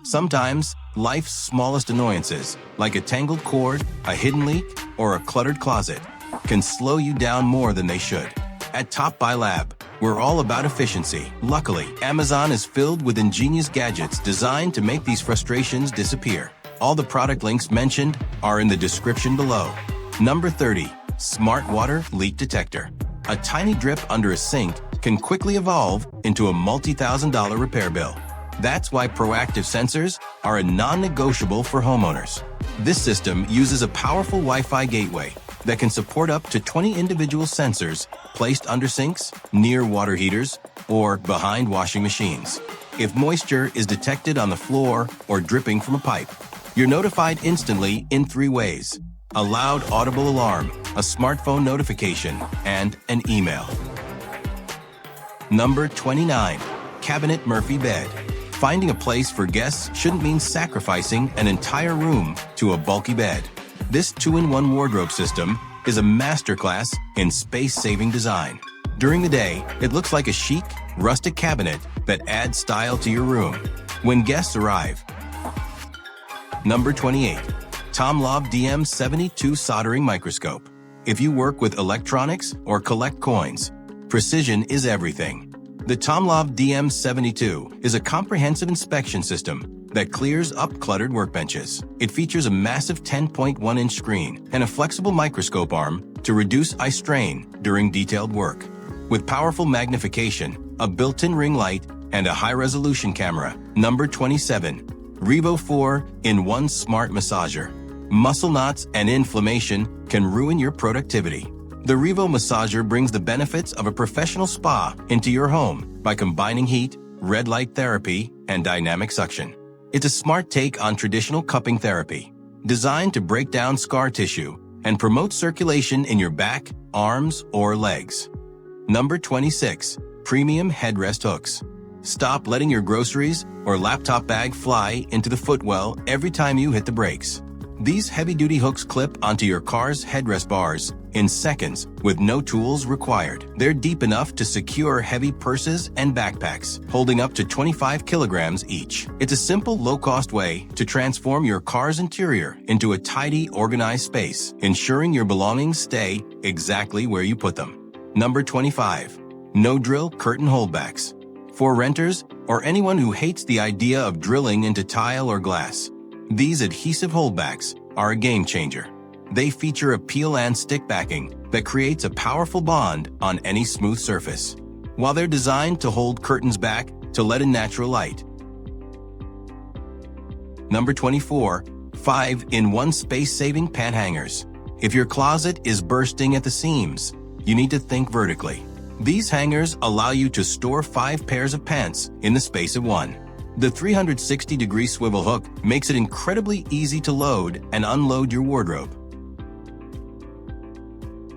Sometimes, life's smallest annoyances, like a tangled cord, a hidden leak, or a cluttered closet, can slow you down more than they should. At TopBuy Lab, we're all about efficiency. Luckily, Amazon is filled with ingenious gadgets designed to make these frustrations disappear. All the product links mentioned are in the description below. Number 30. Smart Water Leak Detector. A tiny drip under a sink can quickly evolve into a multi-$1,000 repair bill. That's why proactive sensors are a non-negotiable for homeowners. This system uses a powerful Wi-Fi gateway that can support up to 20 individual sensors placed under sinks, near water heaters, or behind washing machines. If moisture is detected on the floor or dripping from a pipe, you're notified instantly in 3 ways: a loud audible alarm, a smartphone notification, and an email. Number 29. Cabinet Murphy Bed. Finding a place for guests shouldn't mean sacrificing an entire room to a bulky bed. This 2-in-1 wardrobe system is a masterclass in space-saving design. During the day, it looks like a chic, rustic cabinet that adds style to your room when guests arrive. Number 28. TopBuy DM72 Soldering Microscope. If you work with electronics or collect coins, precision is everything. The TopBuy DM72 is a comprehensive inspection system that clears up cluttered workbenches. It features a massive 10.1-inch screen and a flexible microscope arm to reduce eye strain during detailed work. With powerful magnification, a built-in ring light, and a high-resolution camera. Number 27. Revo 4-in-1 Smart Massager. Muscle knots and inflammation can ruin your productivity. The Revo Massager brings the benefits of a professional spa into your home by combining heat, red light therapy, and dynamic suction. It's a smart take on traditional cupping therapy, designed to break down scar tissue and promote circulation in your back, arms, or legs. Number 26. Premium Headrest Hooks. Stop letting your groceries or laptop bag fly into the footwell every time you hit the brakes. These heavy-duty hooks clip onto your car's headrest bars in seconds with no tools required. They're deep enough to secure heavy purses and backpacks, holding up to 25 kilograms each. It's a simple, low-cost way to transform your car's interior into a tidy, organized space, ensuring your belongings stay exactly where you put them. Number 25. No-Drill Curtain Holdbacks. For renters or anyone who hates the idea of drilling into tile or glass, these adhesive holdbacks are a game changer. They feature a peel and stick backing that creates a powerful bond on any smooth surface, while they're designed to hold curtains back to let in natural light. Number 24. 5-in-1 Space-Saving Pant Hangers. If your closet is bursting at the seams, you need to think vertically. These hangers allow you to store 5 pairs of pants in the space of 1. The 360-degree swivel hook makes it incredibly easy to load and unload your wardrobe.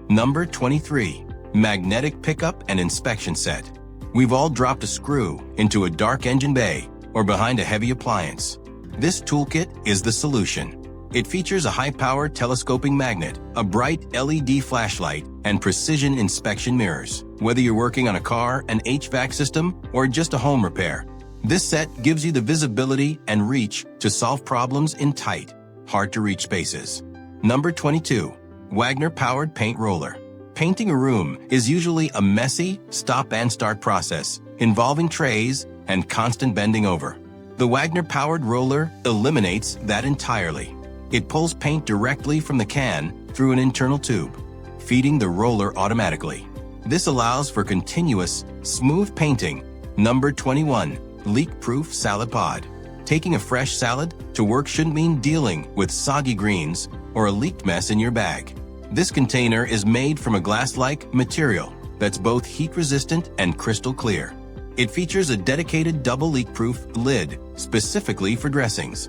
Number 23. Magnetic Pickup and Inspection Set. We've all dropped a screw into a dark engine bay or behind a heavy appliance. This toolkit is the solution. It features a high-power telescoping magnet, a bright LED flashlight, and precision inspection mirrors. Whether you're working on a car, an HVAC system, or just a home repair, this set gives you the visibility and reach to solve problems in tight, hard-to-reach spaces. Number 22. Wagner-Powered Paint Roller. Painting a room is usually a messy, stop-and-start process involving trays and constant bending over. The Wagner-powered roller eliminates that entirely. It pulls paint directly from the can through an internal tube, feeding the roller automatically. This allows for continuous, smooth painting. Number 21. Leak-Proof Salad Pod. Taking a fresh salad to work shouldn't mean dealing with soggy greens or a leaked mess in your bag. This container is made from a glass-like material that's both heat-resistant and crystal clear. It features a dedicated double leak-proof lid specifically for dressings.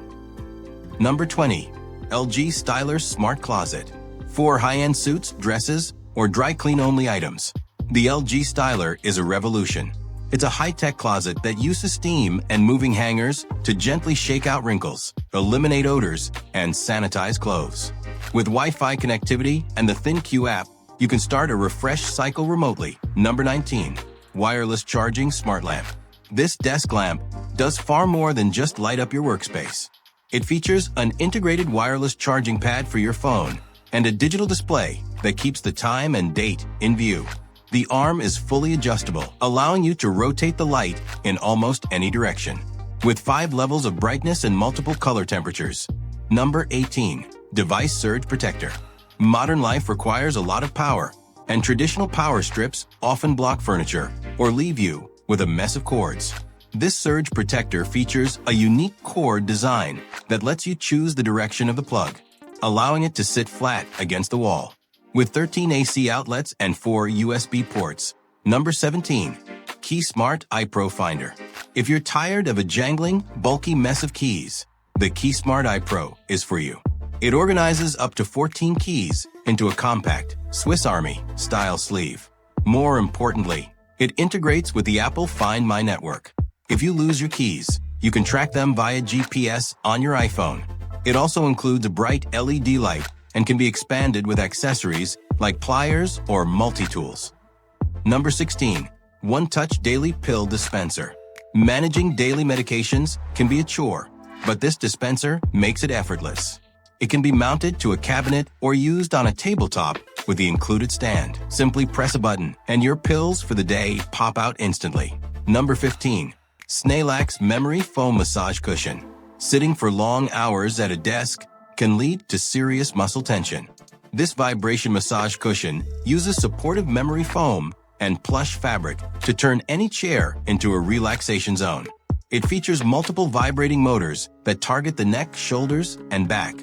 Number 20. LG Styler Smart Closet. For high-end suits, dresses, or dry clean-only items, the LG Styler is a revolution. It's a high-tech closet that uses steam and moving hangers to gently shake out wrinkles, eliminate odors, and sanitize clothes. With Wi-Fi connectivity and the ThinQ app, you can start a refresh cycle remotely. Number 19. Wireless Charging Smart Lamp. This desk lamp does far more than just light up your workspace. It features an integrated wireless charging pad for your phone and a digital display that keeps the time and date in view. The arm is fully adjustable, allowing you to rotate the light in almost any direction. With 5 levels of brightness and multiple color temperatures. Number 18. Device Surge Protector. Modern life requires a lot of power, and traditional power strips often block furniture or leave you with a mess of cords. This surge protector features a unique cord design that lets you choose the direction of the plug, allowing it to sit flat against the wall. With 13 AC outlets and 4 USB ports. Number 17. Key Smart iPro Finder. If you're tired of a jangling, bulky mess of keys, the Key Smart iPro is for you. It organizes up to 14 keys into a compact, Swiss Army-style sleeve. More importantly, it integrates with the Apple Find My network. If you lose your keys, you can track them via GPS on your iPhone. It also includes a bright LED light and can be expanded with accessories like pliers or multi-tools. Number 16. One-Touch Daily Pill Dispenser. Managing daily medications can be a chore, but this dispenser makes it effortless. It can be mounted to a cabinet or used on a tabletop with the included stand. Simply press a button and your pills for the day pop out instantly. Number 15. Snailax Memory Foam Massage Cushion. Sitting for long hours at a desk can lead to serious muscle tension. This vibration massage cushion uses supportive memory foam and plush fabric to turn any chair into a relaxation zone. It features multiple vibrating motors that target the neck, shoulders, and back,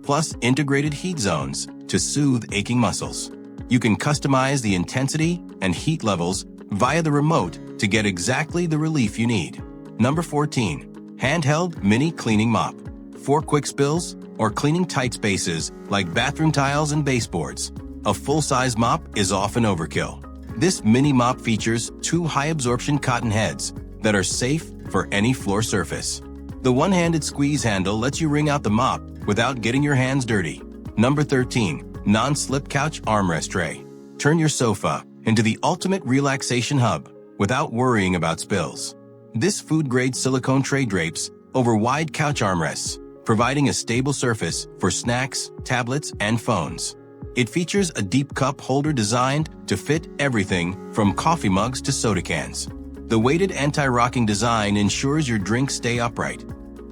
plus integrated heat zones to soothe aching muscles. You can customize the intensity and heat levels via the remote to get exactly the relief you need. Number 14. Handheld Mini Cleaning Mop. For quick spills or cleaning tight spaces like bathroom tiles and baseboards, a full-size mop is often overkill. This mini mop features 2 high-absorption cotton heads that are safe for any floor surface. The one-handed squeeze handle lets you wring out the mop without getting your hands dirty. Number 13. Non-slip couch armrest tray. Turn your sofa into the ultimate relaxation hub without worrying about spills. This food-grade silicone tray drapes over wide couch armrests, providing a stable surface for snacks, tablets, and phones. It features a deep cup holder designed to fit everything from coffee mugs to soda cans. The weighted anti-rocking design ensures your drinks stay upright.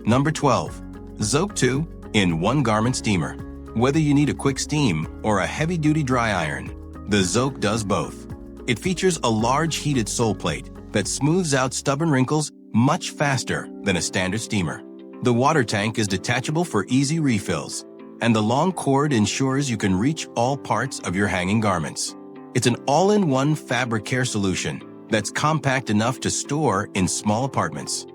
Number 12. Zoke 2 in 1 Garment Steamer. Whether you need a quick steam or a heavy-duty dry iron, the Zoke does both. It features a large heated sole plate that smooths out stubborn wrinkles much faster than a standard steamer. The water tank is detachable for easy refills, and the long cord ensures you can reach all parts of your hanging garments. It's an all-in-one fabric care solution that's compact enough to store in small apartments.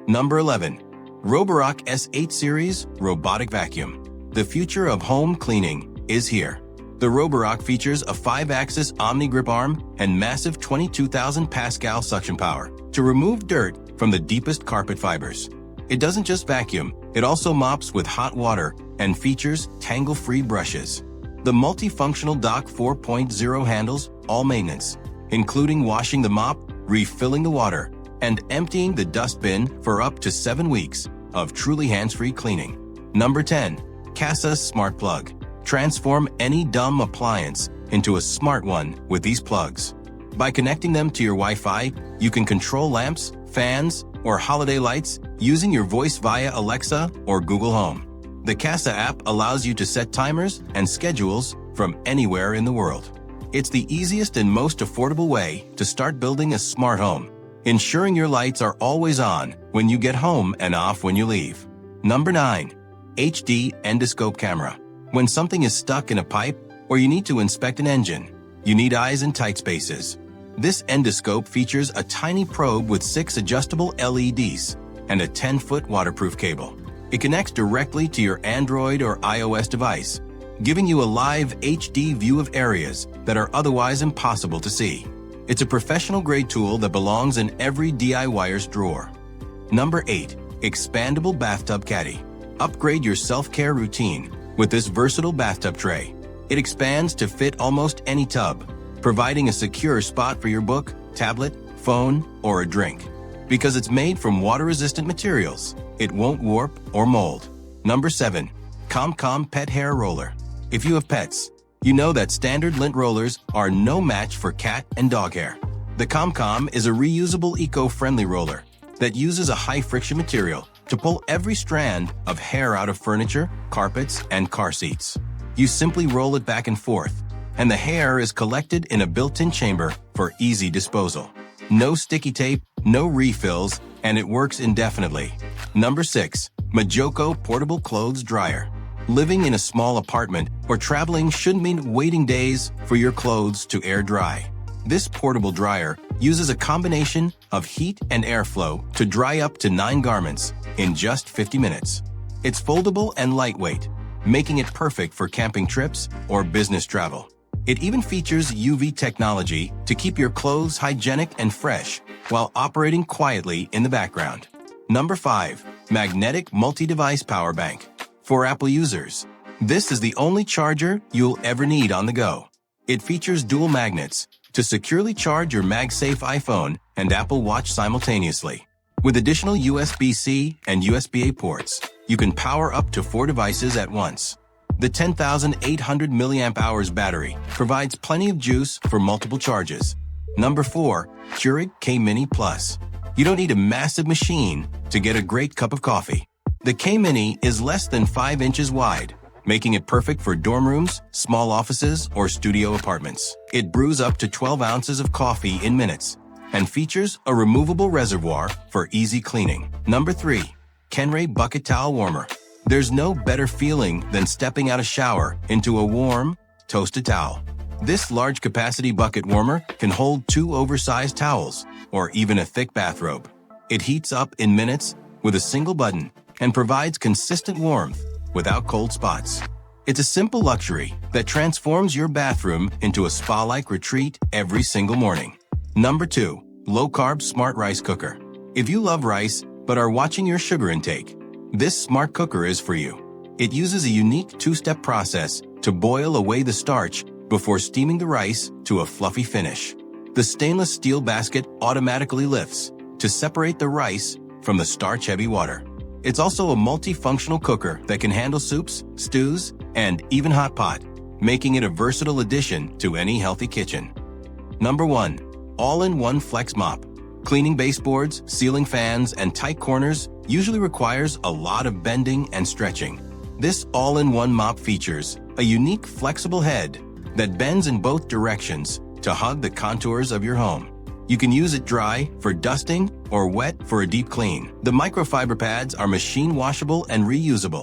Number 11. Roborock S8 Series Robotic Vacuum. The future of home cleaning is here. The Roborock features a 5-axis Omni-Grip arm and massive 22,000 Pascal suction power to remove dirt from the deepest carpet fibers. It doesn't just vacuum, it also mops with hot water and features tangle-free brushes. The multifunctional Dock 4.0 handles all maintenance, including washing the mop, refilling the water, and emptying the dustbin for up to 7 weeks of truly hands-free cleaning. Number 10. Casa Smart Plug. Transform any dumb appliance into a smart one with these plugs. By connecting them to your Wi-Fi, you can control lamps, fans, or holiday lights using your voice via Alexa or Google Home. The Casa app allows you to set timers and schedules from anywhere in the world. It's the easiest and most affordable way to start building a smart home, ensuring your lights are always on when you get home and off when you leave. Number 9. HD Endoscope Camera. When something is stuck in a pipe or you need to inspect an engine, you need eyes in tight spaces. This endoscope features a tiny probe with 6 adjustable LEDs and a 10-foot waterproof cable. It connects directly to your Android or iOS device, giving you a live HD view of areas that are otherwise impossible to see. It's a professional-grade tool that belongs in every DIYer's drawer. Number 8. Expandable Bathtub Caddy. Upgrade your self-care routine with this versatile bathtub tray. It expands to fit almost any tub, providing a secure spot for your book, tablet, phone, or a drink. Because it's made from water-resistant materials. It won't warp or mold. Number 7. ComCom Pet Hair Roller. If you have pets, you know that standard lint rollers are no match for cat and dog hair. The ComCom is a reusable eco-friendly roller that uses a high-friction material to pull every strand of hair out of furniture, carpets, and car seats. You simply roll it back and forth, and the hair is collected in a built-in chamber for easy disposal. No sticky tape, no refills, and it works indefinitely. Number 6. Majoko Portable Clothes Dryer. Living in a small apartment or traveling shouldn't mean waiting days for your clothes to air dry. This portable dryer uses a combination of heat and airflow to dry up to 9 garments in just 50 minutes. It's foldable and lightweight, making it perfect for camping trips or business travel. It even features UV technology to keep your clothes hygienic and fresh while operating quietly in the background. Number 5. Magnetic Multi-Device Power Bank. For Apple users, this is the only charger you'll ever need on the go. It features dual magnets to securely charge your MagSafe iPhone and Apple Watch simultaneously. With additional USB-C and USB-A ports, you can power up to 4 devices at once. The 10,800 mAh battery provides plenty of juice for multiple charges. Number 4. Keurig K-Mini Plus. You don't need a massive machine to get a great cup of coffee. The K-Mini is less than 5 inches wide, making it perfect for dorm rooms, small offices, or studio apartments. It brews up to 12 ounces of coffee in minutes and features a removable reservoir for easy cleaning. Number 3. Kenray Bucket Towel Warmer. There's no better feeling than stepping out of shower into a warm, toasted towel. This large-capacity bucket warmer can hold 2 oversized towels or even a thick bathrobe. It heats up in minutes with a single button and provides consistent warmth without cold spots. It's a simple luxury that transforms your bathroom into a spa-like retreat every single morning. Number 2. Low-Carb Smart Rice Cooker. If you love rice but are watching your sugar intake, this smart cooker is for you. It uses a unique 2-step process to boil away the starch before steaming the rice to a fluffy finish. The stainless steel basket automatically lifts to separate the rice from the starch-heavy water. It's also a multifunctional cooker that can handle soups, stews, and even hot pot, making it a versatile addition to any healthy kitchen. Number 1. All-in-one Flex Mop. Cleaning baseboards, ceiling fans, and tight corners usually requires a lot of bending and stretching. This all-in-one mop features a unique flexible head that bends in both directions to hug the contours of your home. You can use it dry for dusting or wet for a deep clean. The microfiber pads are machine washable and reusable,